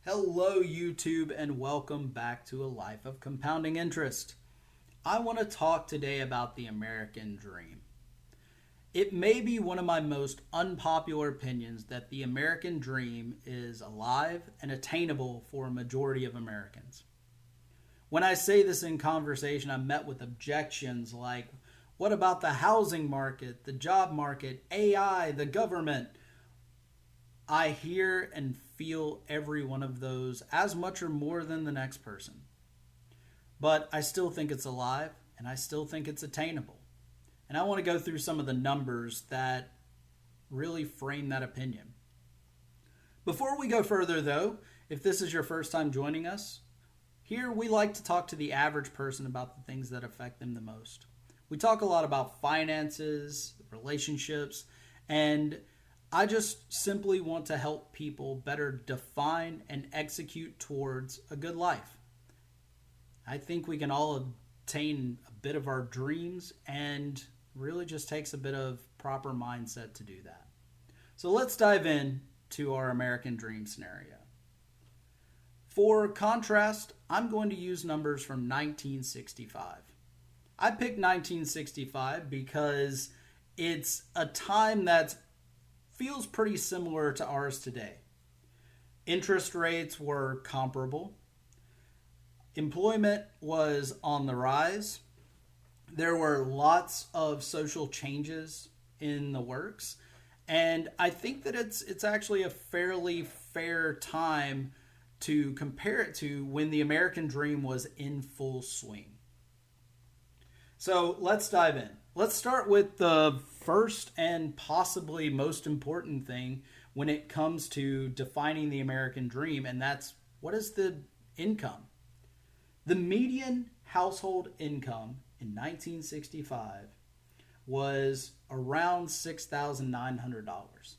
Hello, YouTube, and welcome back to A Life of Compounding Interest. I want to talk today about the American dream. It may be one of my most unpopular opinions that the American dream is alive and attainable for a majority of Americans. When I say this in conversation, I'm met with objections like, what about the housing market, the job market, AI, the government? I hear and feel every one of those as much or more than the next person. But I still think it's alive and I still think it's attainable. And I want to go through some of the numbers that really frame that opinion. Before we go further, though, if this is your first time joining us, here we like to talk to the average person about the things that affect them the most. We talk a lot about finances, relationships, and I just simply want to help people better define and execute towards a good life. I think we can all attain a bit of our dreams, and really just takes a bit of proper mindset to do that. So let's dive in to our American dream scenario. For contrast, I'm going to use numbers from 1965. I picked 1965 because it's a time that feels pretty similar to ours today. Interest rates were comparable. Employment was on the rise. There were lots of social changes in the works. And I think that it's actually a fairly fair time to compare it to when the American dream was in full swing. So let's dive in. Let's start with the first and possibly most important thing when it comes to defining the American dream, and that's, what is the income? The median household income in 1965 was around $6,900.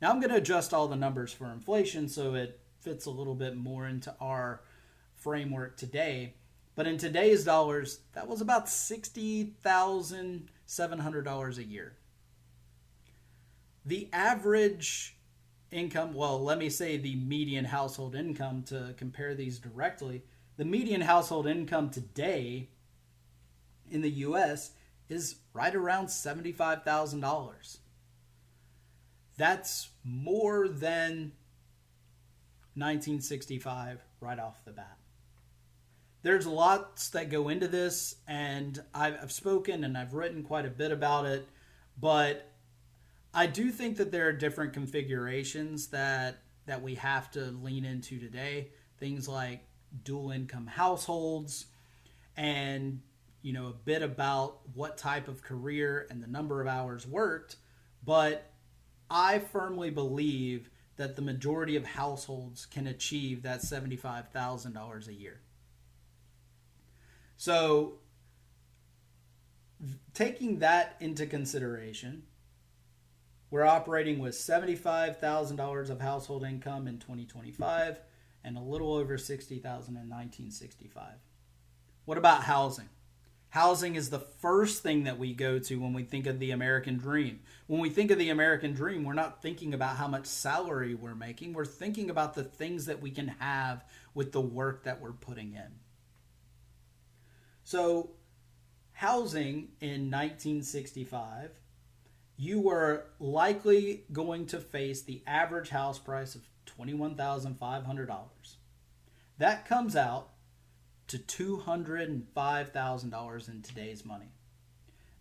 Now I'm going to adjust all the numbers for inflation so it fits a little bit more into our framework today. But in today's dollars, that was about $60,700 a year. The average income, well, let me say the median household income to compare these directly. The median household income today in the U.S. is right around $75,000. That's more than 1965 right off the bat. There's lots that go into this, and I've spoken and I've written quite a bit about it, but I do think that there are different configurations that we have to lean into today. Things like dual income households and, a bit about what type of career and the number of hours worked. But I firmly believe that the majority of households can achieve that $75,000 a year. So, taking that into consideration, we're operating with $75,000 of household income in 2025 and a little over $60,000 in 1965. What about housing? Housing is the first thing that we go to when we think of the American dream. When we think of the American dream, we're not thinking about how much salary we're making. We're thinking about the things that we can have with the work that we're putting in. So, housing in 1965, you were likely going to face the average house price of $21,500. That comes out to $205,000 in today's money.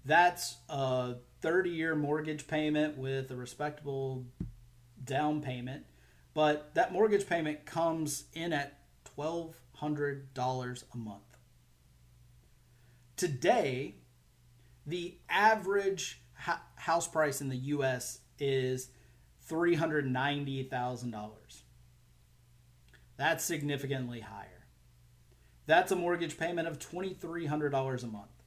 That's a 30-year mortgage payment with a respectable down payment, but that mortgage payment comes in at $1,200 a month. Today, the average house price in the U.S. is $390,000. That's significantly higher. That's a mortgage payment of $2,300 a month.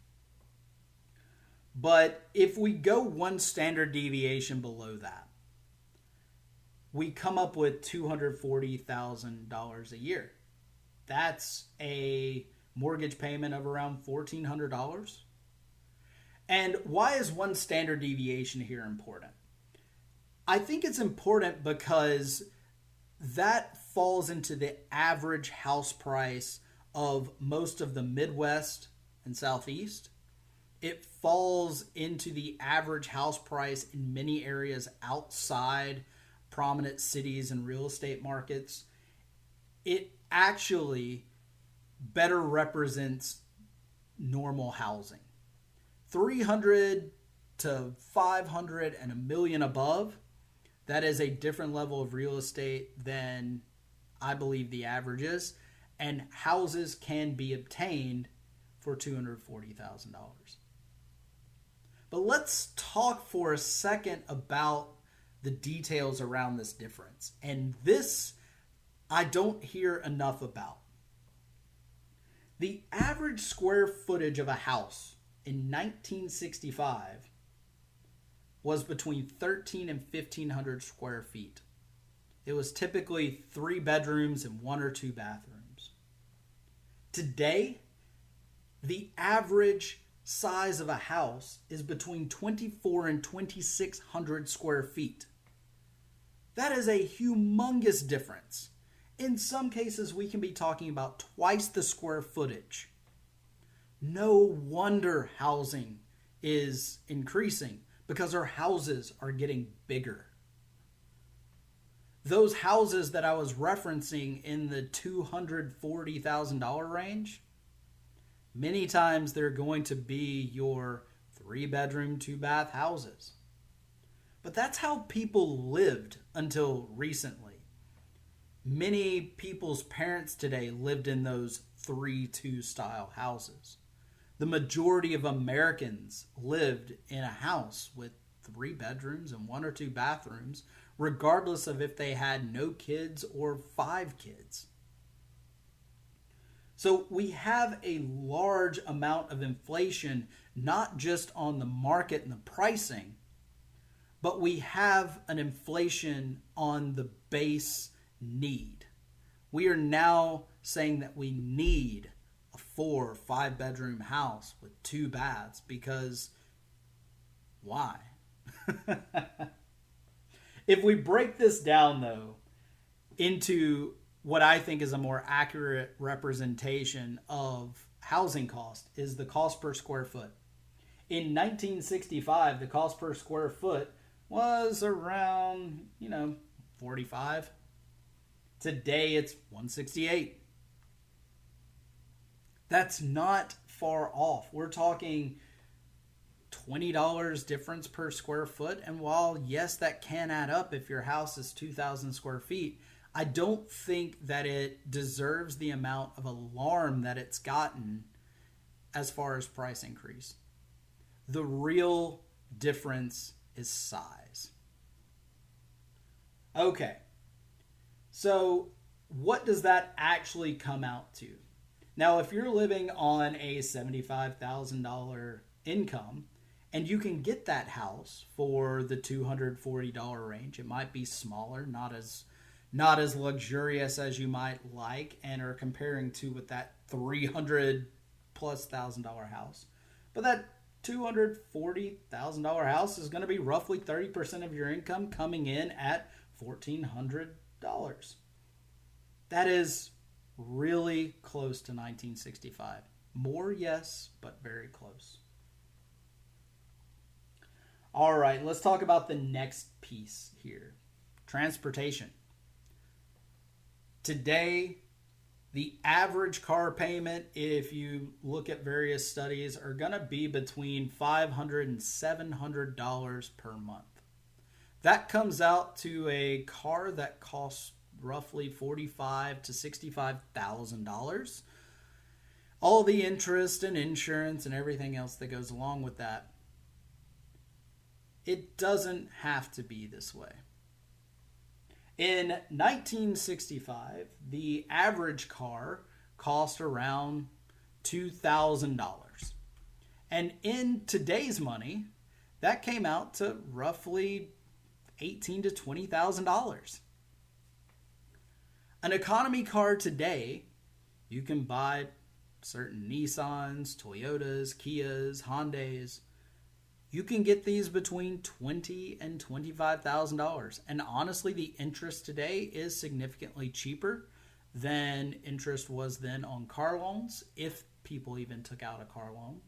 But if we go one standard deviation below that, we come up with $240,000 a year. That's a mortgage payment of around $1,400. And why is one standard deviation here important? I think it's important because that falls into the average house price of most of the Midwest and Southeast. It falls into the average house price in many areas outside prominent cities and real estate markets. It actually better represents normal housing. 300 to 500 and a million above, that is a different level of real estate than I believe the average is. And houses can be obtained for $240,000. But let's talk for a second about the details around this difference. And this I don't hear enough about. The average square footage of a house in 1965 was between 1,300 and 1,500 square feet. It was typically 3 bedrooms and 1 or 2 bathrooms. Today, the average size of a house is between 2,400 and 2,600 square feet. That is a humongous difference. In some cases, we can be talking about twice the square footage. No wonder housing is increasing because our houses are getting bigger. Those houses that I was referencing in the $240,000 range, many times they're going to be your 3-bedroom, 2-bath houses. But that's how people lived until recently. Many people's parents today lived in those 3-2 style houses. The majority of Americans lived in a house with 3 bedrooms and 1 or 2 bathrooms, regardless of if they had no kids or 5 kids. So we have a large amount of inflation, not just on the market and the pricing, but we have an inflation on the base need. We are now saying that we need a 4 or 5 bedroom house with 2 baths because why? If we break this down though into what I think is a more accurate representation of housing cost is the cost per square foot. In 1965, the cost per square foot was around, 45. Today it's 168. That's not far off. We're talking $20 difference per square foot. And while, yes, that can add up if your house is 2,000 square feet, I don't think that it deserves the amount of alarm that it's gotten as far as price increase. The real difference is size. Okay, so what does that actually come out to? Now, if you're living on a $75,000 income and you can get that house for the $240 range, it might be smaller, not as luxurious as you might like, and are comparing to with that $300,000+ house. But that $240,000 house is going to be roughly 30% of your income coming in at $1,400. That is really close to 1965. More, yes, but very close. All right, let's talk about the next piece here. Transportation. Today, the average car payment, if you look at various studies, are going to be between $500 and $700 per month. That comes out to a car that costs roughly $45,000 to $65,000. All the interest and insurance and everything else that goes along with that. It doesn't have to be this way. In 1965, the average car cost around $2,000. And in today's money, that came out to roughly $18,000 to $20,000. An economy car today, you can buy certain Nissans, Toyotas, Kias, Hyundais. You can get these between $20,000 and $25,000. And honestly, the interest today is significantly cheaper than interest was then on car loans, if people even took out a car loan.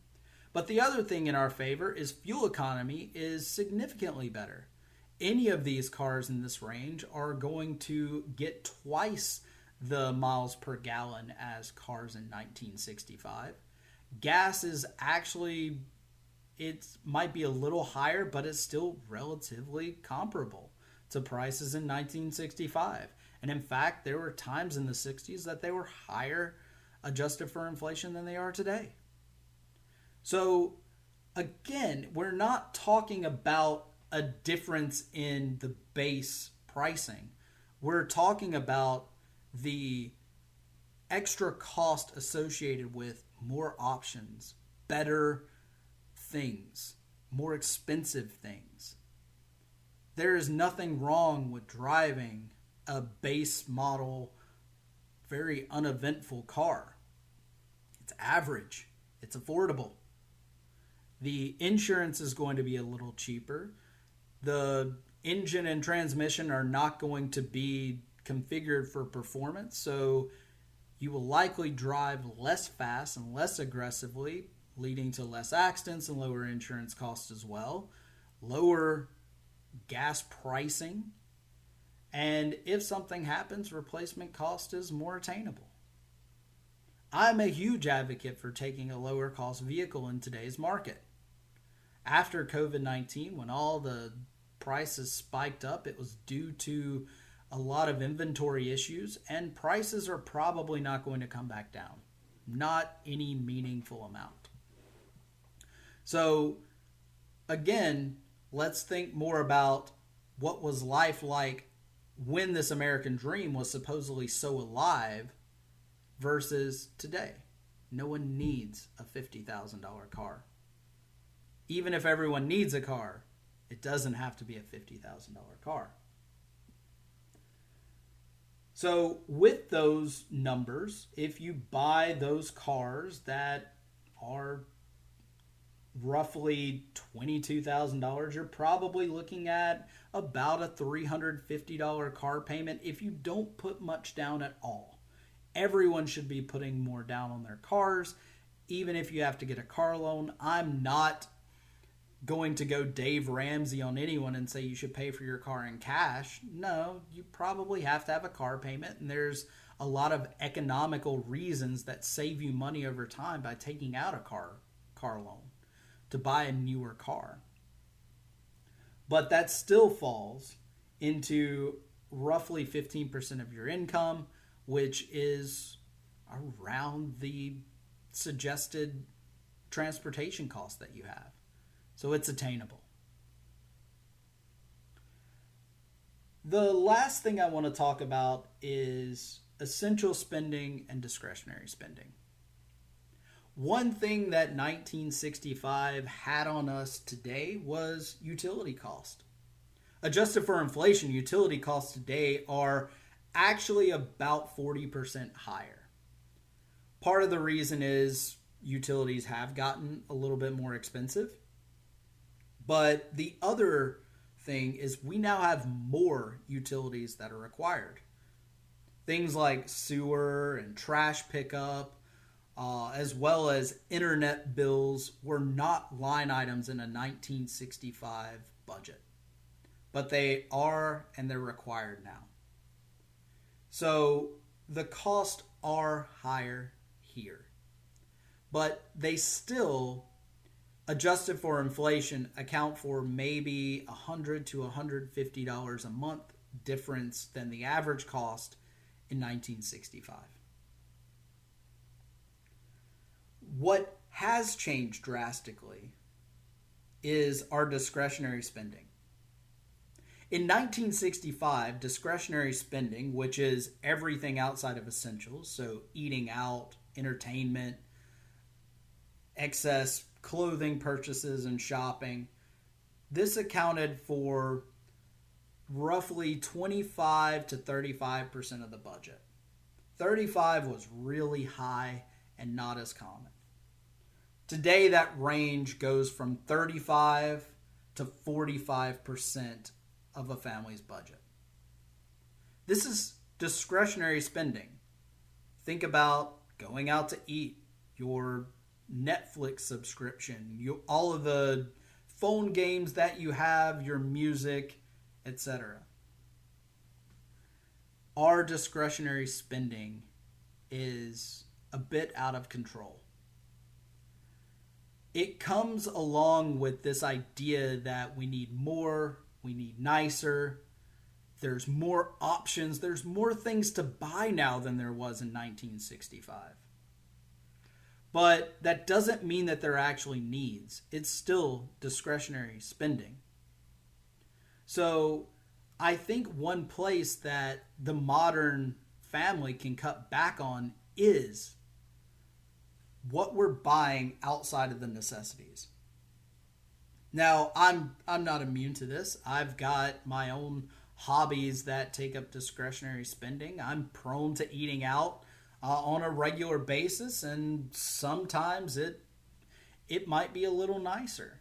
But the other thing in our favor is fuel economy is significantly better. Any of these cars in this range are going to get twice the miles per gallon as cars in 1965. Gas is actually, it might be a little higher, but it's still relatively comparable to prices in 1965. And in fact, there were times in the 60s that they were higher adjusted for inflation than they are today. So again, we're not talking about a difference in the base pricing. We're talking about the extra cost associated with more options, better things, more expensive things. There is nothing wrong with driving a base model, very uneventful car. It's average. It's affordable. The insurance is going to be a little cheaper. The engine and transmission are not going to be configured for performance, so you will likely drive less fast and less aggressively, leading to less accidents and lower insurance costs as well, lower gas pricing, and if something happens, replacement cost is more attainable. I'm a huge advocate for taking a lower cost vehicle in today's market. After COVID-19, when all the prices spiked up, it was due to a lot of inventory issues, and prices are probably not going to come back down. Not any meaningful amount. So, again, let's think more about what was life like when this American dream was supposedly so alive versus today. No one needs a $50,000 car. Even if everyone needs a car, it doesn't have to be a $50,000 car. So with those numbers, if you buy those cars that are roughly $22,000, you're probably looking at about a $350 car payment if you don't put much down at all. Everyone should be putting more down on their cars, even if you have to get a car loan. I'm not going to go Dave Ramsey on anyone and say you should pay for your car in cash. No, you probably have to have a car payment, and there's a lot of economical reasons that save you money over time by taking out a car loan to buy a newer car. But that still falls into roughly 15% of your income, which is around the suggested transportation cost that you have. So it's attainable. The last thing I want to talk about is essential spending and discretionary spending. One thing that 1965 had on us today was utility cost. Adjusted for inflation, utility costs today are actually about 40% higher. Part of the reason is utilities have gotten a little bit more expensive. But the other thing is we now have more utilities that are required. Things like sewer and trash pickup, as well as internet bills, were not line items in a 1965 budget. But they are, and they're required now. So the costs are higher here. But they still, adjusted for inflation, account for maybe $100 to $150 a month difference than the average cost in 1965. What has changed drastically is our discretionary spending. In 1965, discretionary spending, which is everything outside of essentials, so eating out, entertainment, excess clothing purchases and shopping, this accounted for roughly 25 to 35% of the budget. 35 was really high and not as common. Today, that range goes from 35 to 45% of a family's budget. This is discretionary spending. Think about going out to eat, your Netflix subscription, all of the phone games that you have, your music, etc. Our discretionary spending is a bit out of control. It comes along with this idea that we need more, we need nicer, there's more options, there's more things to buy now than there was in 1965. But that doesn't mean that they're actually needs. It's still discretionary spending. So I think one place that the modern family can cut back on is what we're buying outside of the necessities. Now, I'm not immune to this. I've got my own hobbies that take up discretionary spending. I'm prone to eating out on a regular basis, and sometimes it might be a little nicer.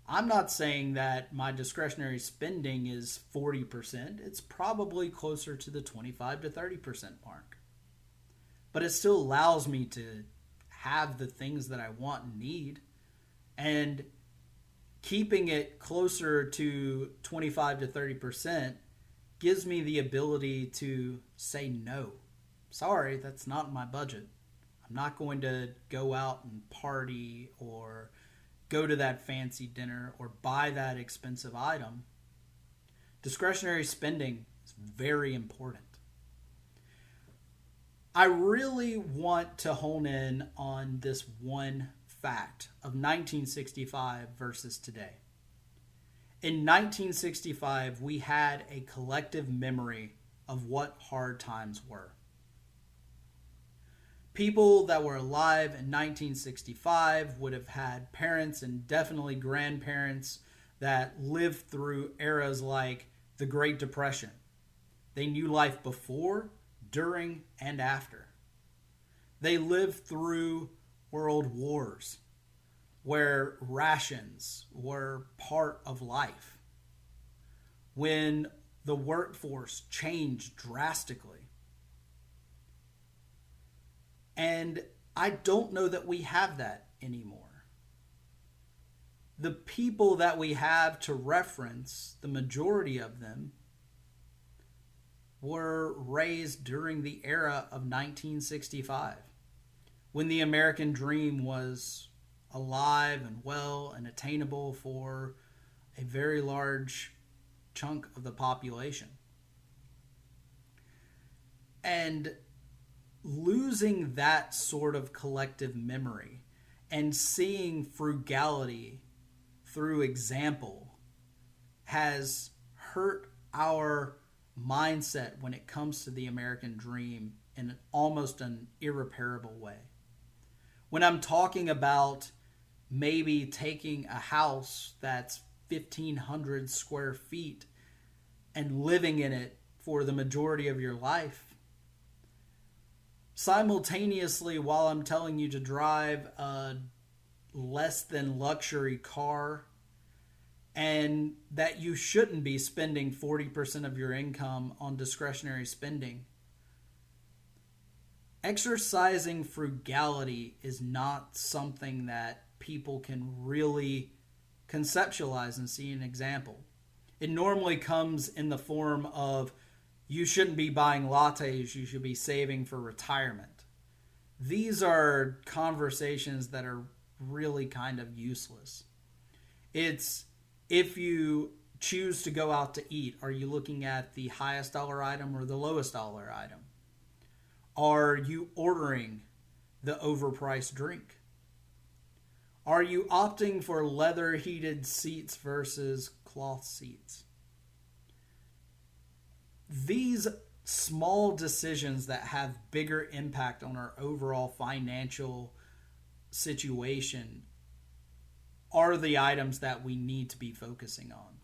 I'm not saying that my discretionary spending is 40%. It's probably closer to the 25 to 30% mark. But it still allows me to have the things that I want and need. And keeping it closer to 25 to 30% gives me the ability to say no. Sorry, that's not my budget. I'm not going to go out and party or go to that fancy dinner or buy that expensive item. Discretionary spending is very important. I really want to hone in on this one fact of 1965 versus today. In 1965, we had a collective memory of what hard times were. People that were alive in 1965 would have had parents and definitely grandparents that lived through eras like the Great Depression. They knew life before, during, and after. They lived through world wars where rations were part of life, when the workforce changed drastically. And I don't know that we have that anymore. The people that we have to reference, the majority of them, were raised during the era of 1965, when the American dream was alive and well and attainable for a very large chunk of the population. And losing that sort of collective memory and seeing frugality through example has hurt our mindset when it comes to the American dream in almost an irreparable way. When I'm talking about maybe taking a house that's 1,500 square feet and living in it for the majority of your life, simultaneously, while I'm telling you to drive a less than luxury car and that you shouldn't be spending 40% of your income on discretionary spending, exercising frugality is not something that people can really conceptualize and see an example. It normally comes in the form of, you shouldn't be buying lattes, you should be saving for retirement. These are conversations that are really kind of useless. It's, if you choose to go out to eat, are you looking at the highest dollar item or the lowest dollar item? Are you ordering the overpriced drink? Are you opting for leather heated seats versus cloth seats? These small decisions that have bigger impact on our overall financial situation are the items that we need to be focusing on.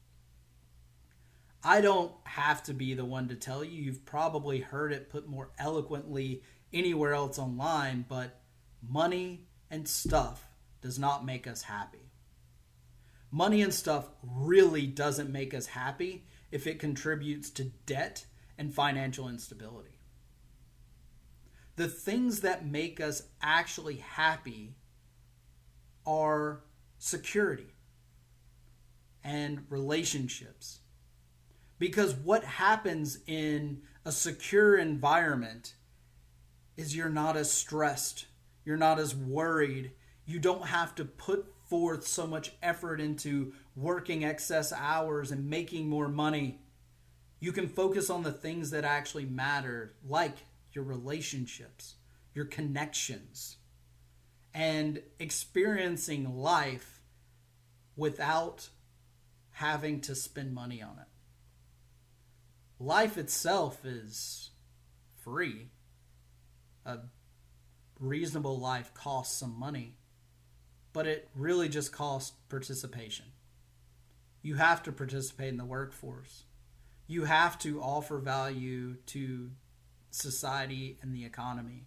I don't have to be the one to tell you. You've probably heard it put more eloquently anywhere else online, but money and stuff does not make us happy. Money and stuff really doesn't make us happy if it contributes to debt and financial instability. The things that make us actually happy are security and relationships. Because what happens in a secure environment is you're not as stressed, you're not as worried, you don't have to put forth so much effort into working excess hours and making more money. You can focus on the things that actually matter, like your relationships, your connections, and experiencing life without having to spend money on it. Life itself is free. A reasonable life costs some money, but it really just costs participation. You have to participate in the workforce. You have to offer value to society and the economy.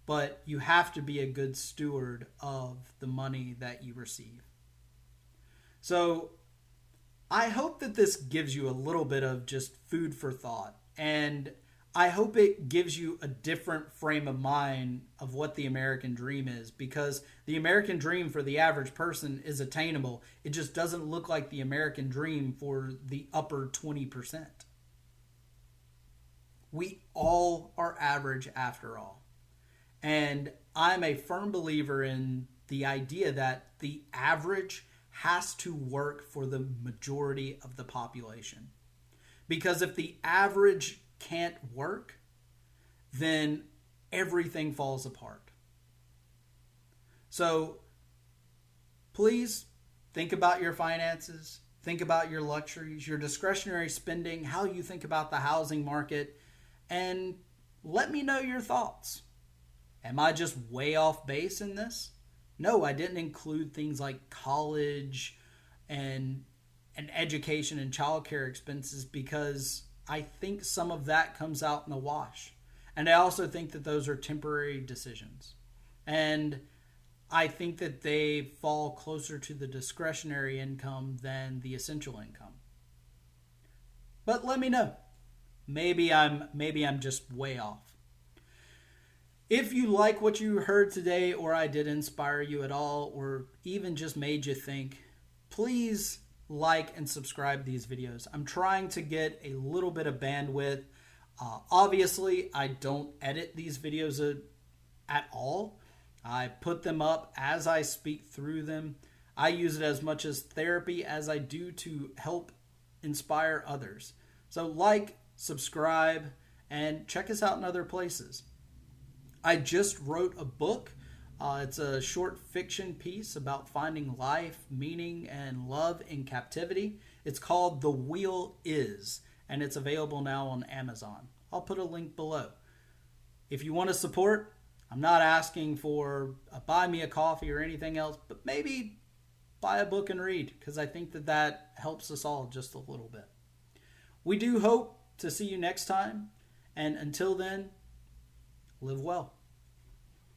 But you have to be a good steward of the money that you receive. So I hope that this gives you a little bit of just food for thought. And I hope it gives you a different frame of mind of what the American dream is, because the American dream for the average person is attainable. It just doesn't look like the American dream for the upper 20%. We all are average after all. And I'm a firm believer in the idea that the average has to work for the majority of the population. Because if the average can't work, then everything falls apart. So please think about your finances, think about your luxuries, your discretionary spending, how you think about the housing market, and let me know your thoughts. Am I just way off base in this? No, I didn't include things like college and education and childcare expenses because I think some of that comes out in the wash. And I also think that those are temporary decisions. And I think that they fall closer to the discretionary income than the essential income. But let me know. Maybe I'm just way off. If you like what you heard today, or I did inspire you at all, or even just made you think, please like and subscribe these videos. I'm trying to get a little bit of bandwidth. Obviously, I don't edit these videos at all. I put them up as I speak through them. I use it as much as therapy as I do to help inspire others. So like, subscribe, and check us out in other places. I just wrote a book. It's a short fiction piece about finding life, meaning, and love in captivity. It's called The Wheel Is, and it's available now on Amazon. I'll put a link below. If you want to support, I'm not asking for a buy me a coffee or anything else, but maybe buy a book and read, because I think that helps us all just a little bit. We do hope to see you next time, and until then, live well.